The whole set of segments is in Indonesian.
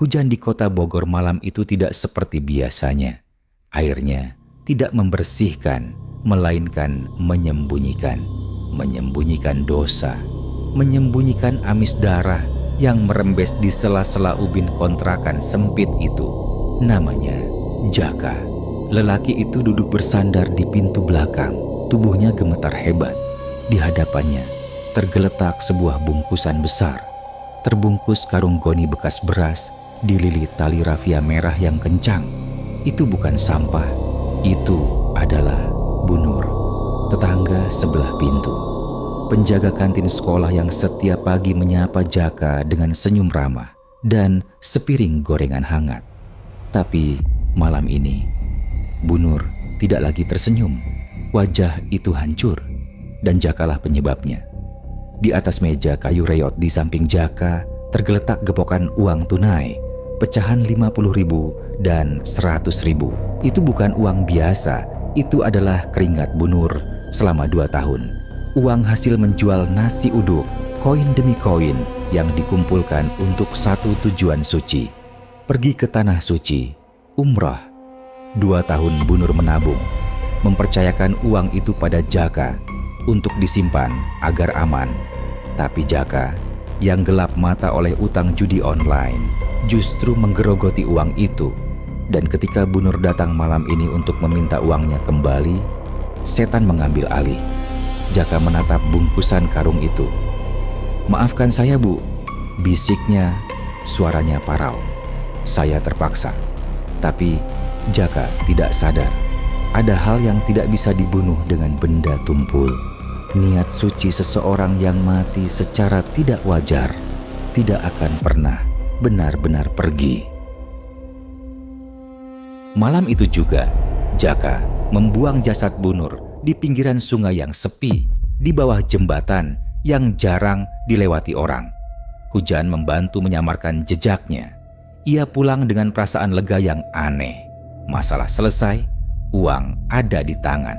Hujan di kota Bogor malam itu tidak seperti biasanya. Airnya tidak membersihkan, melainkan menyembunyikan. Menyembunyikan dosa, menyembunyikan amis darah yang merembes di sela-sela ubin kontrakan sempit itu. Namanya Jaka. Lelaki itu duduk bersandar di pintu belakang. Tubuhnya gemetar hebat. Di hadapannya tergeletak sebuah bungkusan besar. Terbungkus karung goni bekas beras, dililit tali rafia merah yang kencang. Itu bukan sampah, itu adalah Bu Nur, tetangga sebelah pintu. Penjaga kantin sekolah yang setiap pagi menyapa Jaka dengan senyum ramah dan sepiring gorengan hangat. Tapi malam ini, Bu Nur tidak lagi tersenyum. Wajah itu hancur dan Jakalah penyebabnya. Di atas meja kayu reot di samping Jaka tergeletak gepokan uang tunai, pecahan 50.000 dan 100.000. Itu bukan uang biasa, itu adalah keringat Bu Nur selama 2 tahun. Uang hasil menjual nasi uduk, koin demi koin yang dikumpulkan untuk satu tujuan suci. Pergi ke tanah suci, umrah. 2 tahun Bu Nur menabung, mempercayakan uang itu pada Jaka untuk disimpan agar aman. Tapi Jaka yang gelap mata oleh utang judi online justru menggerogoti uang itu. Dan ketika Bu Nur datang malam ini untuk meminta uangnya kembali, setan mengambil alih. Jaka menatap bungkusan karung itu. "Maafkan saya, Bu," bisiknya, suaranya parau. "Saya terpaksa." Tapi Jaka tidak sadar. Ada hal yang tidak bisa dibunuh dengan benda tumpul. Niat suci seseorang yang mati secara tidak wajar tidak akan pernah benar-benar pergi. Malam itu juga, Jaka membuang jasad Bu Nur di pinggiran sungai yang sepi, di bawah jembatan yang jarang dilewati orang. Hujan membantu menyamarkan jejaknya. Ia pulang dengan perasaan lega yang aneh. Masalah selesai, uang ada di tangan.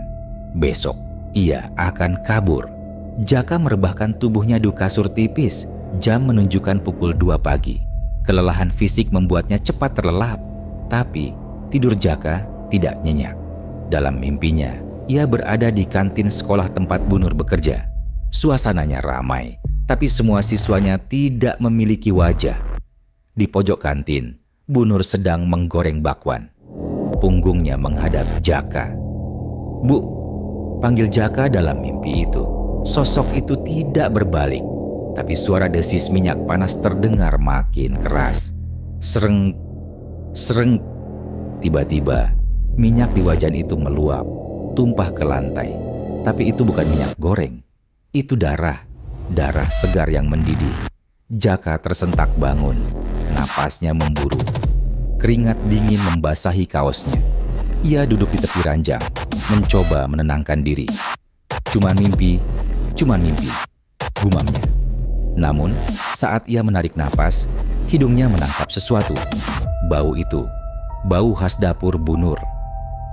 Besok ia akan kabur. Jaka merebahkan tubuhnya di kasur tipis. Jam menunjukkan pukul 2 pagi. Kelelahan fisik membuatnya cepat terlelap. Tapi tidur Jaka tidak nyenyak. Dalam mimpinya, ia berada di kantin sekolah tempat Bu Nur bekerja. Suasananya ramai, tapi semua siswanya tidak memiliki wajah. Di pojok kantin, Bu Nur sedang menggoreng bakwan. Punggungnya menghadap Jaka. "Bu," panggil Jaka dalam mimpi itu. Sosok itu tidak berbalik, tapi suara desis minyak panas terdengar makin keras. Sereng, sereng. Tiba-tiba, minyak di wajan itu meluap, tumpah ke lantai. Tapi itu bukan minyak goreng. Itu darah segar yang mendidih. Jaka tersentak bangun, napasnya memburu. Keringat dingin membasahi kaosnya. Ia duduk di tepi ranjang, mencoba menenangkan diri. Cuman mimpi, gumamnya. Namun, saat ia menarik napas, hidungnya menangkap sesuatu. Bau itu, bau khas dapur Bu Nur.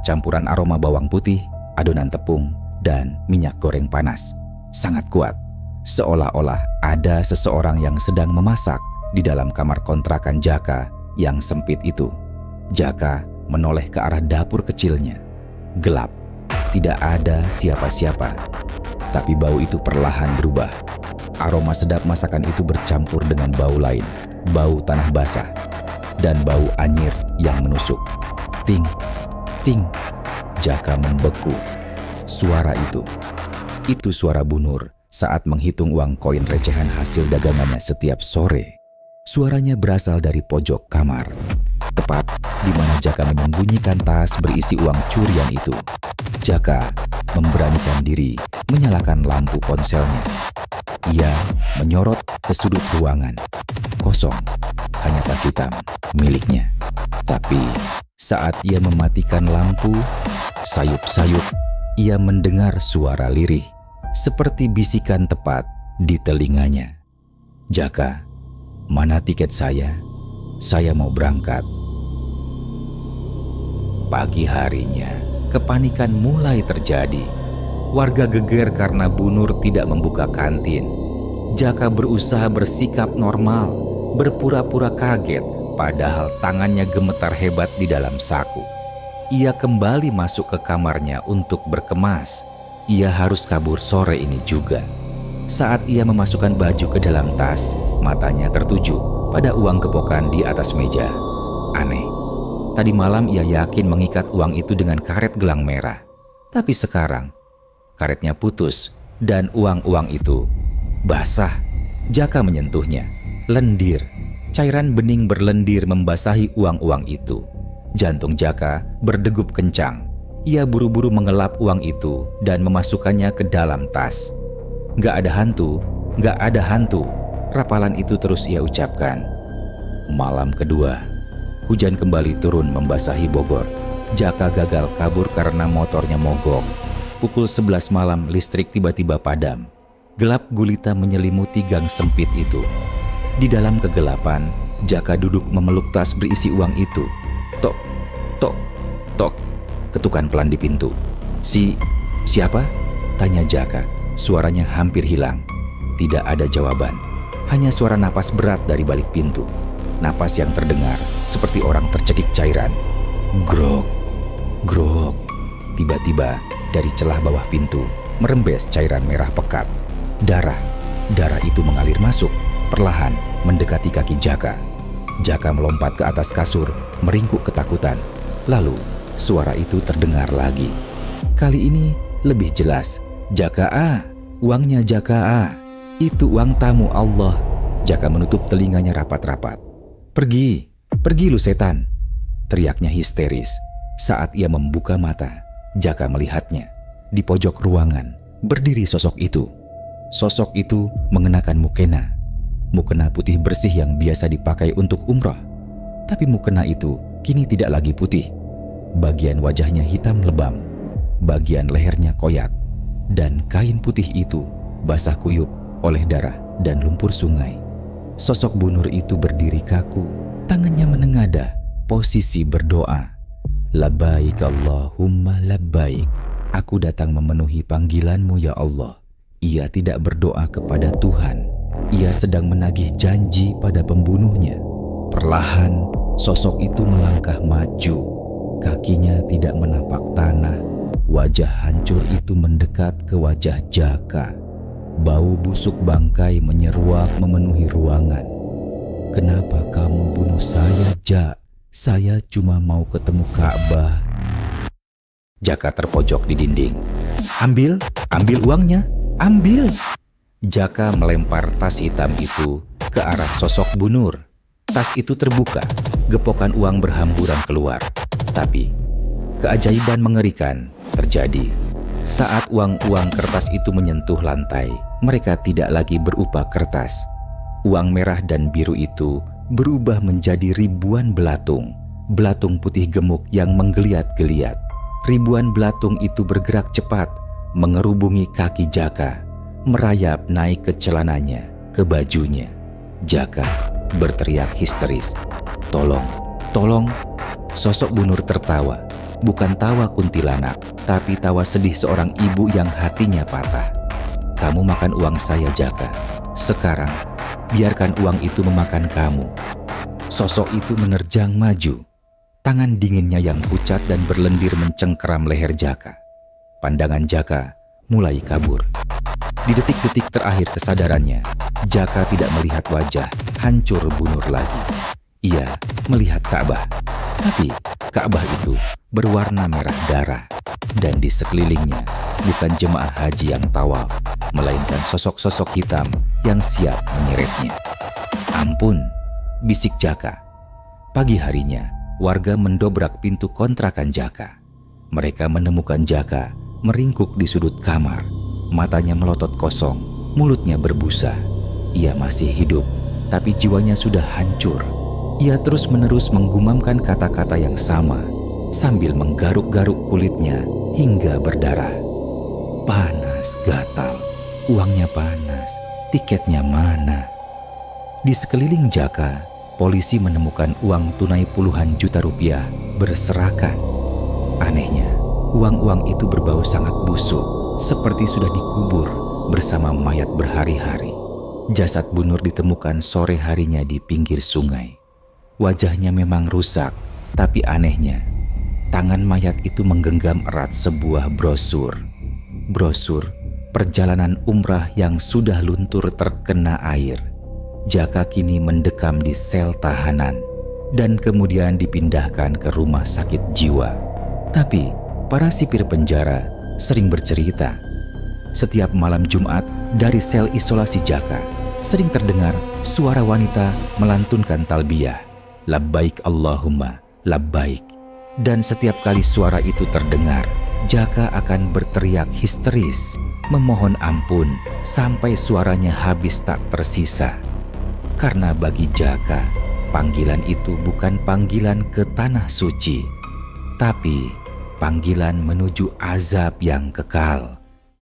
Campuran aroma bawang putih, adonan tepung, dan minyak goreng panas. Sangat kuat, seolah-olah ada seseorang yang sedang memasak di dalam kamar kontrakan Jaka yang sempit itu. Jaka menoleh ke arah dapur kecilnya. Gelap, tidak ada siapa-siapa. Tapi bau itu perlahan berubah. Aroma sedap masakan itu bercampur dengan bau lain, bau tanah basah, dan bau anyir yang menusuk. Ting, ting. Jaka membeku. Suara itu suara Bu Nur saat menghitung uang koin recehan hasil dagangannya setiap sore. Suaranya berasal dari pojok kamar, tepat di mana Jaka menyembunyikan tas berisi uang curian itu. Jaka memberanikan diri menyalakan lampu ponselnya. Ia menyorot ke sudut ruangan. Kosong, hanya tas hitam miliknya. Tapi saat ia mematikan lampu, sayup-sayup ia mendengar suara lirih, seperti bisikan tepat di telinganya. "Jaka, mana tiket saya? Saya mau berangkat." Pagi harinya, kepanikan mulai terjadi. Warga geger karena Bu Nur tidak membuka kantin. Jaka berusaha bersikap normal, berpura-pura kaget padahal tangannya gemetar hebat di dalam saku. Ia kembali masuk ke kamarnya untuk berkemas. Ia harus kabur sore ini juga. Saat ia memasukkan baju ke dalam tas, matanya tertuju pada uang gepokan di atas meja. Aneh, tadi malam ia yakin mengikat uang itu dengan karet gelang merah. Tapi sekarang, karetnya putus dan uang-uang itu basah. Jaka menyentuhnya. Lendir. Cairan bening berlendir membasahi uang-uang itu. Jantung Jaka berdegup kencang. Ia buru-buru mengelap uang itu dan memasukkannya ke dalam tas. Gak ada hantu, gak ada hantu. Rapalan itu terus ia ucapkan. Malam kedua, hujan kembali turun membasahi Bogor. Jaka gagal kabur karena motornya mogok. Pukul 11 malam listrik tiba-tiba padam. Gelap gulita menyelimuti gang sempit itu. Di dalam kegelapan, Jaka duduk memeluk tas berisi uang itu. Tok, tok, tok. Ketukan pelan di pintu. Siapa? Tanya Jaka. Suaranya hampir hilang. Tidak ada jawaban. Hanya suara napas berat dari balik pintu. Napas yang terdengar seperti orang tercekik cairan. Grok, grok. Tiba-tiba dari celah bawah pintu merembes cairan merah pekat. Darah itu mengalir masuk, perlahan mendekati kaki Jaka. Jaka melompat ke atas kasur, meringkuk ketakutan. Lalu suara itu terdengar lagi. Kali ini lebih jelas. Jaka A, uangnya Jaka A. Itu uang tamu Allah. Jaka menutup telinganya rapat-rapat. Pergi lu setan, teriaknya histeris. Saat ia membuka mata, Jaka melihatnya. Di pojok ruangan, berdiri sosok itu. Sosok itu mengenakan mukena. Mukena putih bersih yang biasa dipakai untuk umrah. Tapi mukena itu kini tidak lagi putih. Bagian wajahnya hitam lebam. Bagian lehernya koyak. Dan kain putih itu basah kuyup oleh darah dan lumpur sungai. Sosok Bu Nur itu berdiri kaku. Tangannya menengadah, posisi berdoa. Labbaik Allahumma labbaik. Aku datang memenuhi panggilanmu ya Allah. Ia tidak berdoa kepada Tuhan. Ia sedang menagih janji pada pembunuhnya. Perlahan, sosok itu melangkah maju. Kakinya tidak menapak tanah. Wajah hancur itu mendekat ke wajah Jaka. Bau busuk bangkai menyeruak memenuhi ruangan. Kenapa kamu bunuh saya, Jak? Saya cuma mau ketemu Ka'bah. Jaka terpojok di dinding. Ambil uangnya, ambil. Jaka melempar tas hitam itu ke arah sosok Bu Nur. Tas itu terbuka, gepokan uang berhamburan keluar. Tapi keajaiban mengerikan terjadi. Saat uang-uang kertas itu menyentuh lantai, mereka tidak lagi berupa kertas. Uang merah dan biru itu berubah menjadi ribuan belatung. Belatung putih gemuk yang menggeliat-geliat. Ribuan belatung itu bergerak cepat, mengerubungi kaki Jaka, merayap naik ke celananya, ke bajunya. Jaka berteriak histeris. Tolong, tolong. Sosok Bu Nur tertawa. Bukan tawa kuntilanak, tapi tawa sedih seorang ibu yang hatinya patah. Kamu makan uang saya, Jaka. Sekarang, biarkan uang itu memakan kamu. Sosok itu menerjang maju. Tangan dinginnya yang pucat dan berlendir mencengkeram leher Jaka. Pandangan Jaka mulai kabur. Di detik-detik terakhir kesadarannya, Jaka tidak melihat wajah hancur Bu Nur lagi. Ia melihat Ka'bah. Tapi Ka'bah itu berwarna merah darah. Dan di sekelilingnya bukan jemaah haji yang tawaf, melainkan sosok-sosok hitam yang siap menyeretnya. Ampun, bisik Jaka. Pagi harinya, warga mendobrak pintu kontrakan Jaka. Mereka menemukan Jaka meringkuk di sudut kamar. Matanya melotot kosong, mulutnya berbusa. Ia masih hidup, tapi jiwanya sudah hancur. Ia terus-menerus menggumamkan kata-kata yang sama, sambil menggaruk-garuk kulitnya hingga berdarah. Panas, gatal, uangnya panas, tiketnya mana? Di sekeliling Jaka, polisi menemukan uang tunai puluhan juta rupiah berserakan. Anehnya, uang-uang itu berbau sangat busuk, seperti sudah dikubur bersama mayat berhari-hari. Jasad Bu Nur ditemukan sore harinya di pinggir sungai. Wajahnya memang rusak, tapi anehnya, tangan mayat itu menggenggam erat sebuah brosur. Brosur perjalanan umrah yang sudah luntur terkena air. Jaka kini mendekam di sel tahanan dan kemudian dipindahkan ke rumah sakit jiwa. Tapi para sipir penjara sering bercerita, setiap malam Jumat dari sel isolasi Jaka sering terdengar suara wanita melantunkan talbiyah, labbaik Allahumma labbaik. Dan setiap kali suara itu terdengar, Jaka akan berteriak histeris, memohon ampun sampai suaranya habis tak tersisa. Karena bagi Jaka, panggilan itu bukan panggilan ke tanah suci, tapi panggilan menuju azab yang kekal.